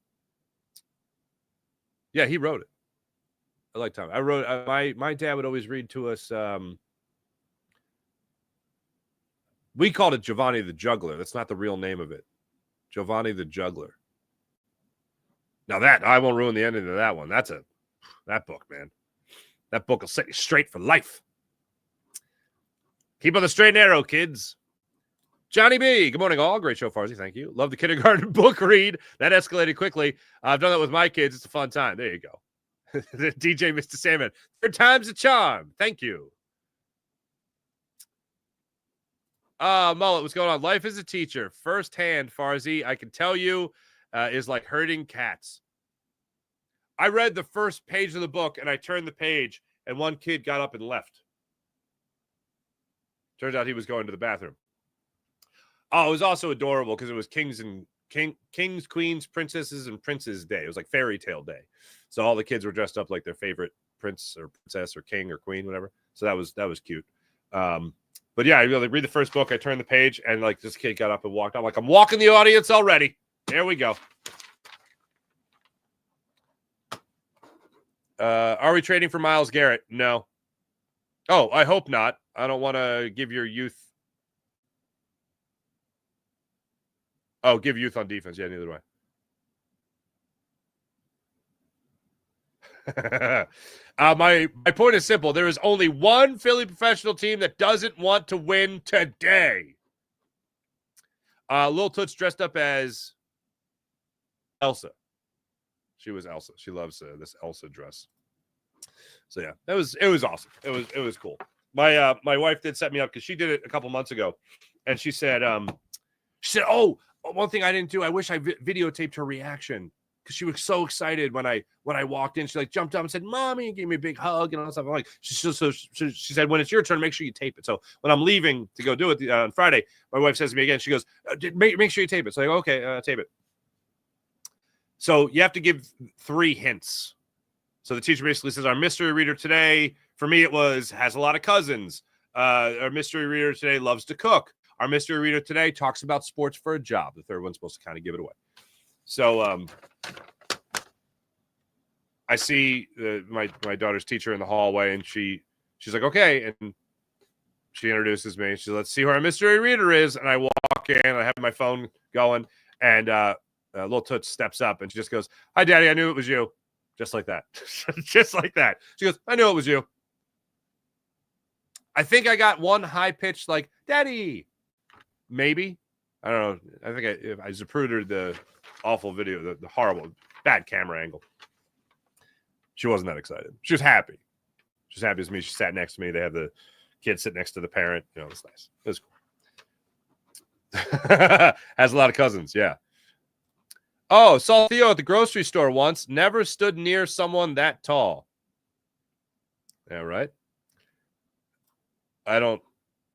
Yeah, he wrote it. I like Tommy. I wrote. My dad would always read to us. We called it Giovanni the Juggler. That's not the real name of it. Giovanni the Juggler. Now that I won't ruin the ending of that one. That book, man. That book will set you straight for life. Keep on the straight and narrow, kids. Johnny B. Good morning, all. Great show, Farzi. Thank you. Love the kindergarten book read. That escalated quickly. I've done that with my kids. It's a fun time. There you go. DJ Mr. Salmon. 3rd time's a charm. Thank you. Mullet, what's going on? Life as a teacher. Firsthand, Farzi, I can tell you, is like herding cats. I read the first page of the book, and I turned the page, and one kid got up and left. Turns out he was going to the bathroom. Oh, it was also adorable because it was kings, queens, princesses, and princes day. It was like fairy tale day. So all the kids were dressed up like their favorite prince or princess or king or queen, whatever. So that was cute. But yeah, I really read the first book. I turned the page and like this kid got up and walked out. Like, I'm walking the audience already. There we go. Are we trading for Myles Garrett? No. Oh, I hope not. I don't want to give your youth. Oh, give youth on defense. Yeah, neither do I. My point is simple. There is only one Philly professional team that doesn't want to win today. Lil Toots dressed up as Elsa. She was Elsa. She loves this Elsa dress. So yeah, it was awesome. It was cool. My wife did set me up because she did it a couple months ago, and she said, "Oh, one thing I didn't do. I wish I videotaped her reaction because she was so excited when I walked in. She like jumped up and said, 'Mommy,' and gave me a big hug and all that stuff. I'm like, she said, when it's your turn, make sure you tape it. So when I'm leaving to go do it on Friday, my wife says to me again, she goes, make sure you tape it. So I go, okay, tape it. So you have to give 3 hints. So the teacher basically says, our mystery reader today, for me, has a lot of cousins. Our mystery reader today loves to cook. Our mystery reader today talks about sports for a job. The third one's supposed to kind of give it away. So I see my daughter's teacher in the hallway, and she's like, okay. And she introduces me. She says, let's see who our mystery reader is. And I walk in. I have my phone going. And Lil Toots steps up, and she just goes, hi, Daddy. I knew it was you. Just like that. Just like that. She goes, I knew it was you. I think I got one high-pitched, like, Daddy. Maybe. I don't know. I think I zapprudered the awful video, the horrible, bad camera angle. She wasn't that excited. She was happy. She was happy as me. She sat next to me. They had the kid sit next to the parent. You know, it was nice. It was cool. Has a lot of cousins, yeah. Oh, saw Theo at the grocery store once. Never stood near someone that tall. Yeah, right? I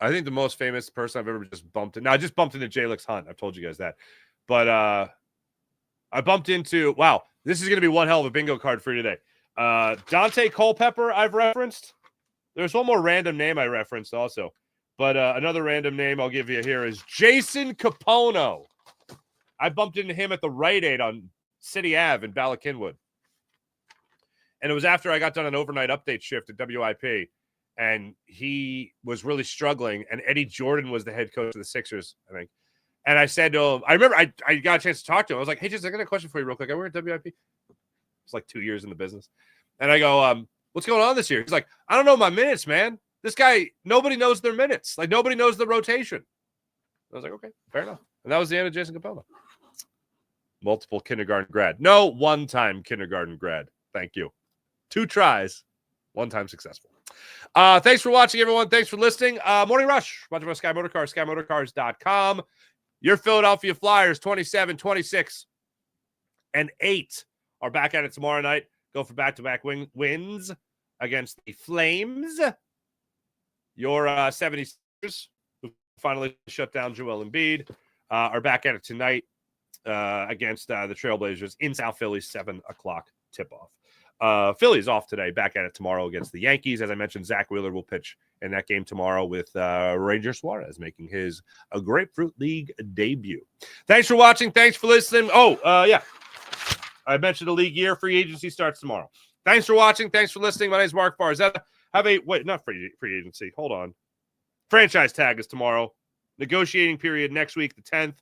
think the most famous person I've ever just bumped into. Now, I just bumped into Jalix Hunt. I've told you guys that. But I bumped into, wow, this is going to be one hell of a bingo card for you today. Dante Culpepper I've referenced. There's one more random name I referenced also. But another random name I'll give you here is Jason Capono. I bumped into him at the Rite Aid on City Ave in Bala Cynwyd. And it was after I got done an overnight update shift at WIP. And he was really struggling. And Eddie Jordan was the head coach of the Sixers, I think. And I said to him, I remember I got a chance to talk to him. I was like, hey, just I got a question for you real quick. I work at WIP. It's like 2 years in the business. And I go, what's going on this year? He's like, I don't know my minutes, man. This guy, nobody knows their minutes. Like, nobody knows the rotation. I was like, okay, fair enough. And that was the end of Jason Capono. Multiple kindergarten grad. No, one-time kindergarten grad. Thank you. 2 tries. 1 time successful. Thanks for watching, everyone. Thanks for listening. Morning Rush. Watch about Sky Motorcars, SkyMotorcars.com. Your Philadelphia Flyers, 27, 26, and 8 are back at it tomorrow night. Go for back-to-back wins against the Flames. Your 76ers, who finally shut down Joel Embiid, are back at it tonight against the Trailblazers in South Philly, 7 o'clock tip-off. Philly's off today, back at it tomorrow against the Yankees. As I mentioned, Zach Wheeler will pitch in that game tomorrow with Ranger Suarez making his Grapefruit League debut. Thanks for watching. Thanks for listening. Yeah. I mentioned the league year. Free agency starts tomorrow. Thanks for watching. Thanks for listening. My name is Mark Farzetta. Not free agency. Hold on. Franchise tag is tomorrow. Negotiating period next week, the 10th.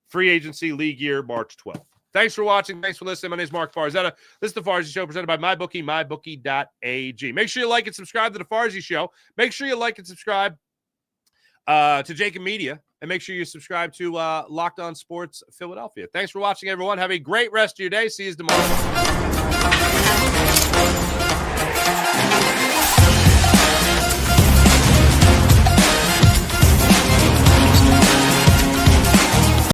Free agency league year, March 12th. Thanks for watching. Thanks for listening. My name is Mark Farzetta. This is The Farzy Show presented by MyBookie, mybookie.ag. Make sure you like and subscribe to The Farzy Show. Make sure you like and subscribe to Jacob Media. And make sure you subscribe to Locked On Sports Philadelphia. Thanks for watching, everyone. Have a great rest of your day. See you tomorrow.